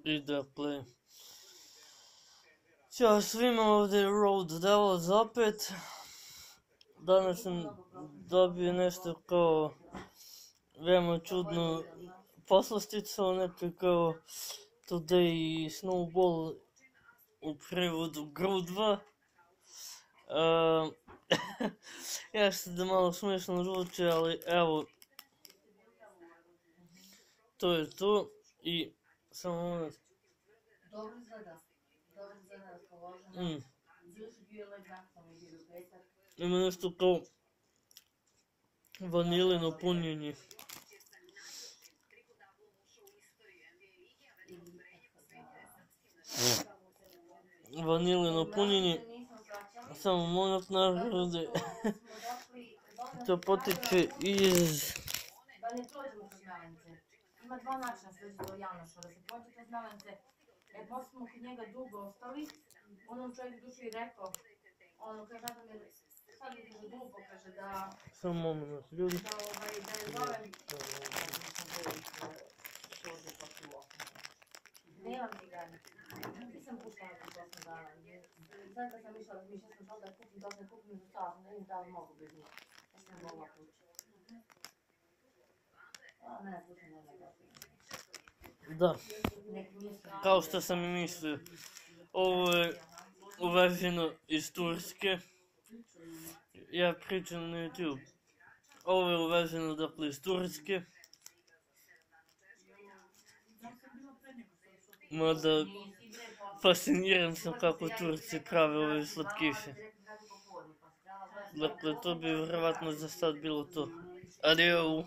I dakle, ćao svima, ovdje je Road Devils opet. Danas sam dobio nešto kao veoma čudnu poslasticu, nešto kao Today Snowball, u prevodu grudva. Jeste da malo smiješno zvuči, ali evo, to je to. I samo moment. Dobro izgleda raspoloženo. Juče bio ležak, sam je bio petak. Ima nešto kao vanilino punjenje. Vanilino punjenje. Samo moment narode. To potiče iz... Da ne prođemo kroz Melence. Ima dva načina sveći do Janoša, da se prođe kroz Melence. Posle smo kod njega dugo ostali. Onom čovjek duše i rekao, kaže Radomir, sad mi kaže dugo, kaže da... Samo moment, ljudi. Da je zovem... Nemam cigarne. Nisam puštala na 8 dana. Sad kad sam išla razmišljala sam da kupim, da ne kupim za to, ne znam da li mogu bez njih. Ja sam mogla pući. Ne, pućem ne znam. Da, kao što sam i mislio, ovo je uveženo iz Turske. Ja pričam na YouTube. Ovo je uveženo dakle iz Turske. Mada fasciniran sam kako Turci prave ove slatkiše. Dakle, to bi vjerovatno za sad bilo to. Adio!